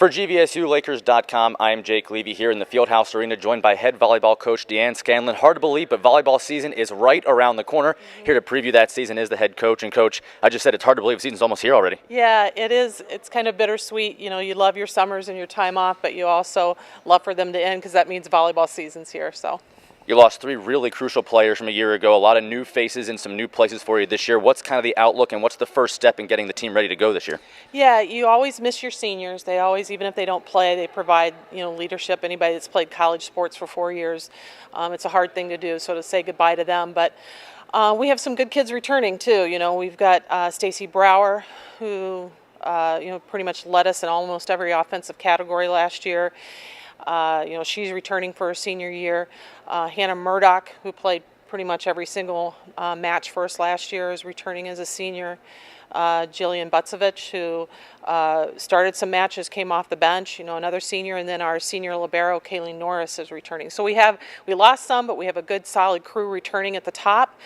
For GVSULakers.com, I'm Jake Levy here in the Fieldhouse Arena, joined by head volleyball coach Deanne Scanlon. Hard to believe, but volleyball season is right around the corner. Here to preview that season is the head coach. And coach, I just said it's hard to believe the season's almost here already. Yeah, it is. It's kind of bittersweet. You know, you love your summers and your time off, but you also love for them to end because that means volleyball season's here. So. You lost three really crucial players from a year ago, a lot of new faces and some new places for you this year. What's kind of the outlook and what's the first step in getting the team ready to go this year? Yeah, you always miss your seniors. They always, even if they don't play, they provide, leadership. Anybody that's played college sports for 4 years, it's a hard thing to do, so to say goodbye to them. But we have some good kids returning too. We've got Stacy Brower, who pretty much led us in almost every offensive category last year. She's returning for her senior year. Hannah Murdoch, who played pretty much every single match for us last year, is returning as a senior. Jillian Butsevich, who started some matches, came off the bench, another senior, and then our senior libero, Kayleen Norris, is returning. So we lost some, but we have a good solid crew returning at the top.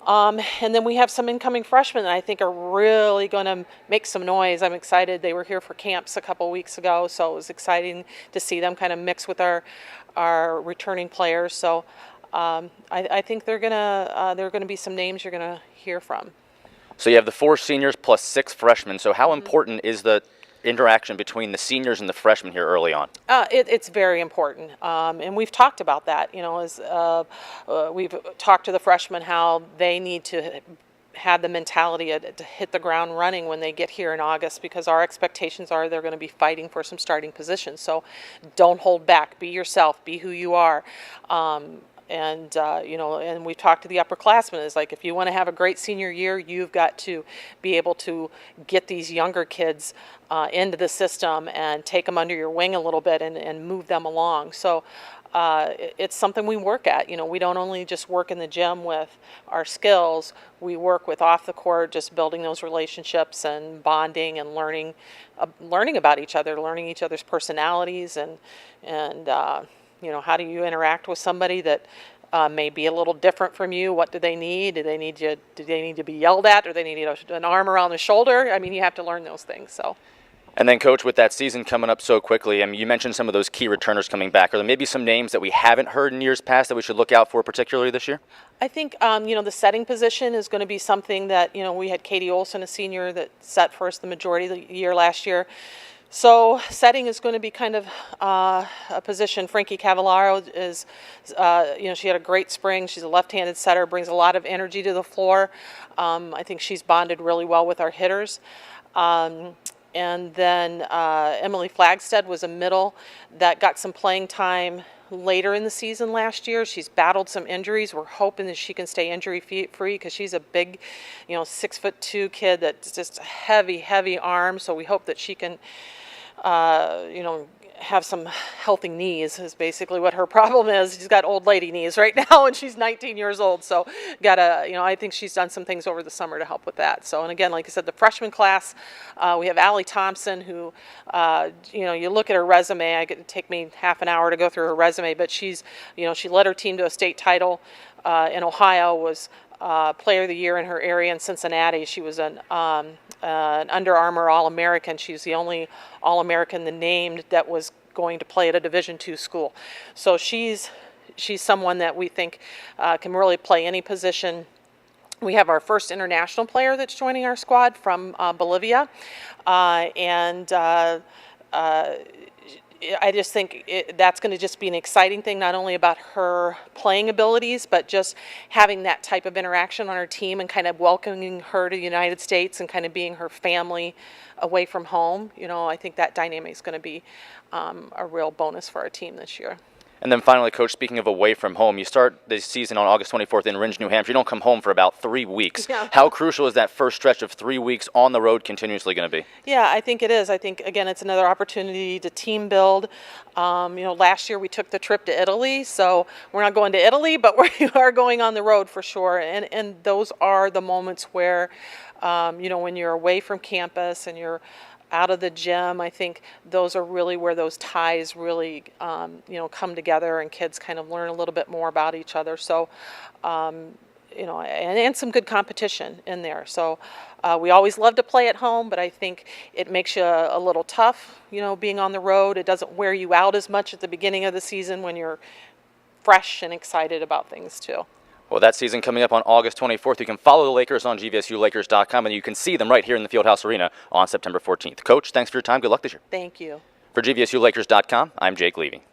And then we have some incoming freshmen that I think are really going to make some noise. I'm excited. They were here for camps a couple weeks ago, so it was exciting to see them kind of mix with our returning players. So I think there are going to be some names you're going to hear from. So you have the 4 seniors plus 6 freshmen. So how important is the interaction between the seniors and the freshmen here early on? It's very important, and we've talked about that. We've talked to the freshmen how they need to have the mentality to hit the ground running when they get here in August, because our expectations are they're going to be fighting for some starting positions. So don't hold back. Be yourself. Be who you are. And we've talked to the upperclassmen. It's like, if you want to have a great senior year, you've got to be able to get these younger kids into the system and take them under your wing a little bit and move them along. So it's something we work at. We don't only just work in the gym with our skills. We work with off the court, just building those relationships and bonding and learning about each other, learning each other's personalities and how do you interact with somebody that may be a little different from you? What do they need? Do they need to be yelled at? Or do they need an arm around the shoulder? I mean, you have to learn those things. So. And then, Coach, with that season coming up so quickly, you mentioned some of those key returners coming back. Are there maybe some names that we haven't heard in years past that we should look out for, particularly this year? I think, the setting position is going to be something that, we had Katie Olson, a senior, that set for us the majority of the year last year. So setting is going to be kind of a position. Frankie Cavallaro is, she had a great spring. She's a left-handed setter, brings a lot of energy to the floor. I think she's bonded really well with our hitters. And then Emily Flagstead was a middle that got some playing time later in the season last year. She's battled some injuries. We're hoping that she can stay injury-free because she's a big, 6'2" kid that's just a heavy arm. So we hope that she can, have some healthy knees is basically what her problem is. She's got old lady knees right now, and she's 19 years old. So I think she's done some things over the summer to help with that. So, and again, like I said, the freshman class, we have Allie Thompson, who, you look at her resume. It'd take me half an hour to go through her resume, but she's, she led her team to a state title in Ohio, was Player of the Year in her area in Cincinnati. She was an Under Armour All-American. She's the only All-American named that was going to play at a Division II school. So she's someone that we think can really play any position. We have our first international player that's joining our squad from Bolivia, I just think that's going to just be an exciting thing, not only about her playing abilities, but just having that type of interaction on her team and kind of welcoming her to the United States and kind of being her family away from home. I think that dynamic is going to be a real bonus for our team this year. And then finally, Coach, speaking of away from home, you start this season on August 24th in Ringe, New Hampshire. You don't come home for about 3 weeks. Yeah. How crucial is that first stretch of 3 weeks on the road continuously going to be? Yeah, I think it is. I think, again, it's another opportunity to team build. Last year we took the trip to Italy, so we're not going to Italy, but we are going on the road for sure. And those are the moments where, when you're away from campus and you're out of the gym, I think those are really where those ties really, come together and kids kind of learn a little bit more about each other. So, and some good competition in there. So we always love to play at home, but I think it makes you a little tough, being on the road. It doesn't wear you out as much at the beginning of the season when you're fresh and excited about things too. Well, that season coming up on August 24th. You can follow the Lakers on GVSULakers.com, and you can see them right here in the Fieldhouse Arena on September 14th. Coach, thanks for your time. Good luck this year. Thank you. For GVSULakers.com, I'm Jake Levy.